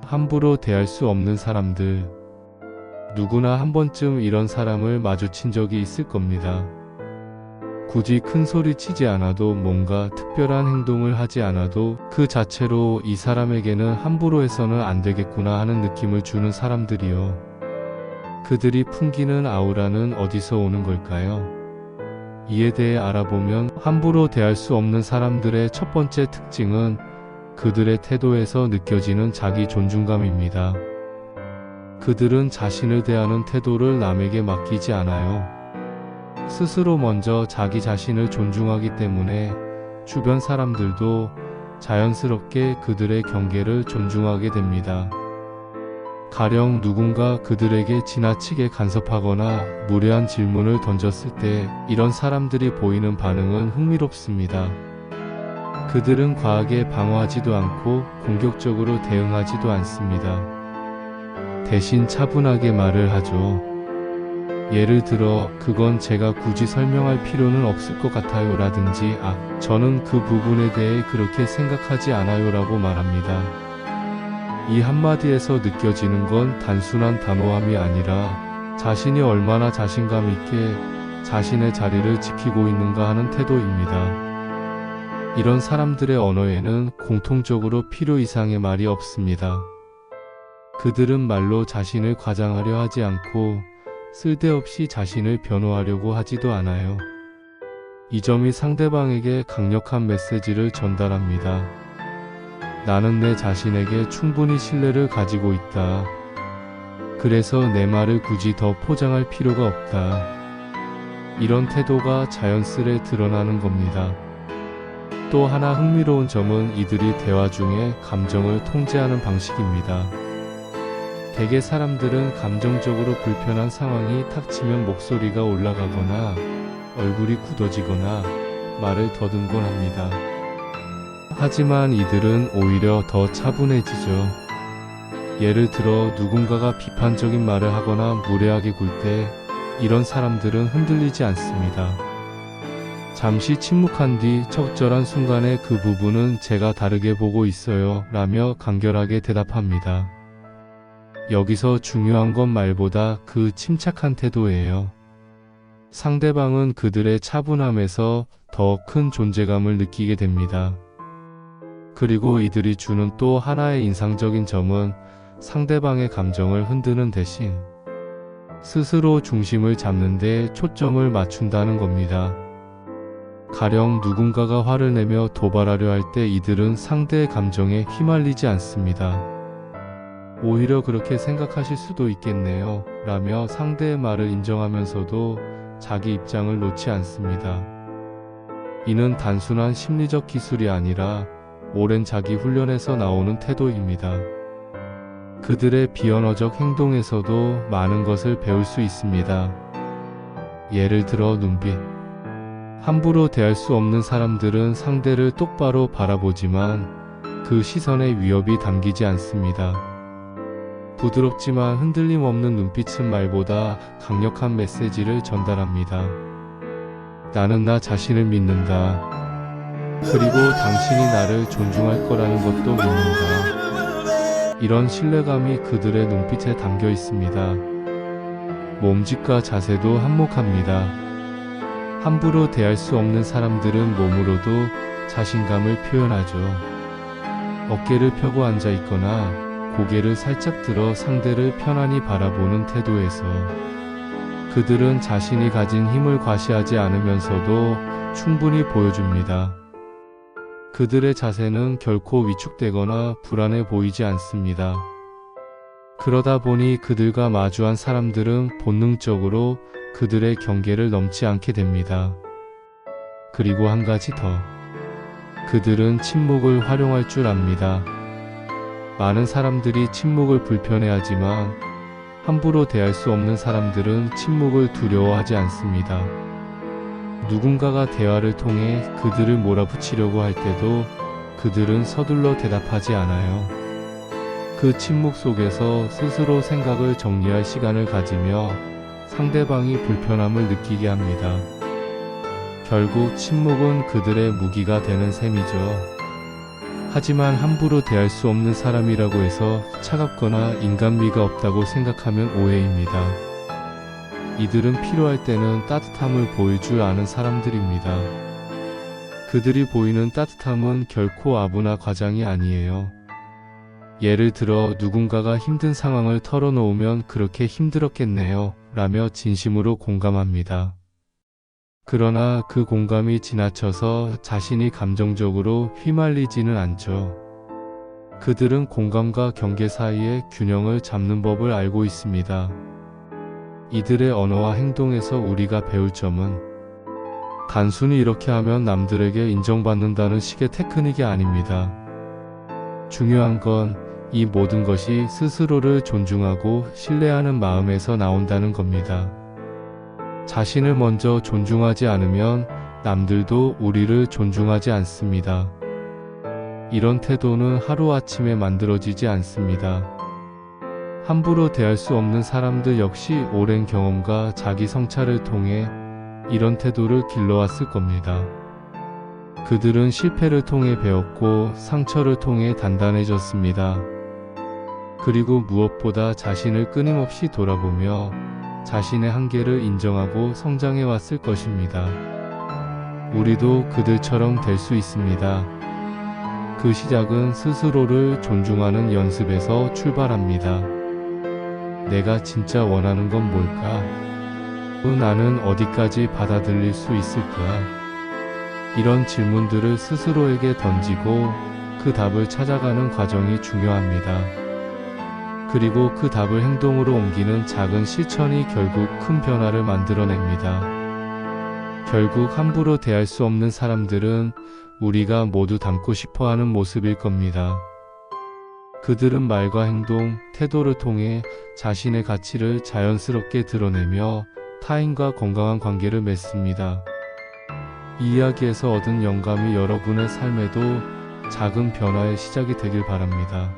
함부로 대할 수 없는 사람들. 누구나 한 번쯤 이런 사람을 마주친 적이 있을 겁니다. 굳이 큰 소리 치지 않아도, 뭔가 특별한 행동을 하지 않아도 그 자체로 이 사람에게는 함부로 해서는 안 되겠구나 하는 느낌을 주는 사람들이요. 그들이 풍기는 아우라는 어디서 오는 걸까요? 이에 대해 알아보면 함부로 대할 수 없는 사람들의 첫 번째 특징은 그들의 태도에서 느껴지는 자기 존중감입니다. 그들은 자신을 대하는 태도를 남에게 맡기지 않아요. 스스로 먼저 자기 자신을 존중하기 때문에 주변 사람들도 자연스럽게 그들의 경계를 존중하게 됩니다. 가령 누군가 그들에게 지나치게 간섭하거나 무례한 질문을 던졌을 때 이런 사람들이 보이는 반응은 흥미롭습니다. 그들은 과하게 방어하지도 않고 공격적으로 대응하지도 않습니다. 대신 차분하게 말을 하죠. 예를 들어, 그건 제가 굳이 설명할 필요는 없을 것 같아요 라든지, 저는 그 부분에 대해 그렇게 생각하지 않아요 라고 말합니다. 이 한마디에서 느껴지는 건 단순한 단호함이 아니라 자신이 얼마나 자신감 있게 자신의 자리를 지키고 있는가 하는 태도입니다. 이런 사람들의 언어에는 공통적으로 필요 이상의 말이 없습니다. 그들은 말로 자신을 과장하려 하지 않고 쓸데없이 자신을 변호하려고 하지도 않아요. 이 점이 상대방에게 강력한 메시지를 전달합니다. 나는 내 자신에게 충분히 신뢰를 가지고 있다. 그래서 내 말을 굳이 더 포장할 필요가 없다. 이런 태도가 자연스레 드러나는 겁니다. 또 하나 흥미로운 점은 이들이 대화 중에 감정을 통제하는 방식입니다. 대개 사람들은 감정적으로 불편한 상황이 닥치면 목소리가 올라가거나 얼굴이 굳어지거나 말을 더듬곤 합니다. 하지만 이들은 오히려 더 차분해지죠. 예를 들어 누군가가 비판적인 말을 하거나 무례하게 굴 때 이런 사람들은 흔들리지 않습니다. 잠시 침묵한 뒤 적절한 순간에 그 부분은 제가 다르게 보고 있어요 라며 간결하게 대답합니다. 여기서 중요한 건 말보다 그 침착한 태도예요. 상대방은 그들의 차분함에서 더 큰 존재감을 느끼게 됩니다. 그리고 이들이 주는 또 하나의 인상적인 점은 상대방의 감정을 흔드는 대신 스스로 중심을 잡는 데 초점을 맞춘다는 겁니다. 가령 누군가가 화를 내며 도발하려 할 때 이들은 상대의 감정에 휘말리지 않습니다. 오히려 그렇게 생각하실 수도 있겠네요 라며 상대의 말을 인정하면서도 자기 입장을 놓지 않습니다. 이는 단순한 심리적 기술이 아니라 오랜 자기 훈련에서 나오는 태도입니다. 그들의 비언어적 행동에서도 많은 것을 배울 수 있습니다. 예를 들어 눈빛. 함부로 대할 수 없는 사람들은 상대를 똑바로 바라보지만 그 시선에 위협이 담기지 않습니다. 부드럽지만 흔들림 없는 눈빛은 말보다 강력한 메시지를 전달합니다. 나는 나 자신을 믿는다. 그리고 당신이 나를 존중할 거라는 것도 믿는다. 이런 신뢰감이 그들의 눈빛에 담겨 있습니다. 몸짓과 자세도 한몫합니다. 함부로 대할 수 없는 사람들은 몸으로도 자신감을 표현하죠. 어깨를 펴고 앉아 있거나 고개를 살짝 들어 상대를 편안히 바라보는 태도에서 그들은 자신이 가진 힘을 과시하지 않으면서도 충분히 보여줍니다. 그들의 자세는 결코 위축되거나 불안해 보이지 않습니다. 그러다 보니 그들과 마주한 사람들은 본능적으로 그들의 경계를 넘지 않게 됩니다. 그리고 한 가지 더. 그들은 침묵을 활용할 줄 압니다. 많은 사람들이 침묵을 불편해하지만 함부로 대할 수 없는 사람들은 침묵을 두려워하지 않습니다. 누군가가 대화를 통해 그들을 몰아붙이려고 할 때도 그들은 서둘러 대답하지 않아요. 그 침묵 속에서 스스로 생각을 정리할 시간을 가지며 상대방이 불편함을 느끼게 합니다. 결국 침묵은 그들의 무기가 되는 셈이죠. 하지만 함부로 대할 수 없는 사람이라고 해서 차갑거나 인간미가 없다고 생각하면 오해입니다. 이들은 필요할 때는 따뜻함을 보일 줄 아는 사람들입니다. 그들이 보이는 따뜻함은 결코 아부나 과장이 아니에요. 예를 들어 누군가가 힘든 상황을 털어놓으면 그렇게 힘들었겠네요 라며 진심으로 공감합니다. 그러나 그 공감이 지나쳐서 자신이 감정적으로 휘말리지는 않죠. 그들은 공감과 경계 사이의 균형을 잡는 법을 알고 있습니다. 이들의 언어와 행동에서 우리가 배울 점은 단순히 이렇게 하면 남들에게 인정받는다는 식의 테크닉이 아닙니다. 중요한 건 이 모든 것이 스스로를 존중하고 신뢰하는 마음에서 나온다는 겁니다. 자신을 먼저 존중하지 않으면 남들도 우리를 존중하지 않습니다. 이런 태도는 하루아침에 만들어지지 않습니다. 함부로 대할 수 없는 사람들 역시 오랜 경험과 자기 성찰을 통해 이런 태도를 길러왔을 겁니다. 그들은 실패를 통해 배웠고 상처를 통해 단단해졌습니다. 그리고 무엇보다 자신을 끊임없이 돌아보며 자신의 한계를 인정하고 성장해 왔을 것입니다. 우리도 그들처럼 될 수 있습니다. 그 시작은 스스로를 존중하는 연습에서 출발합니다. 내가 진짜 원하는 건 뭘까? 나는 어디까지 받아들일 수 있을 거야? 이런 질문들을 스스로에게 던지고 그 답을 찾아가는 과정이 중요합니다. 그리고 그 답을 행동으로 옮기는 작은 실천이 결국 큰 변화를 만들어냅니다. 결국 함부로 대할 수 없는 사람들은 우리가 모두 닮고 싶어하는 모습일 겁니다. 그들은 말과 행동, 태도를 통해 자신의 가치를 자연스럽게 드러내며 타인과 건강한 관계를 맺습니다. 이 이야기에서 얻은 영감이 여러분의 삶에도 작은 변화의 시작이 되길 바랍니다.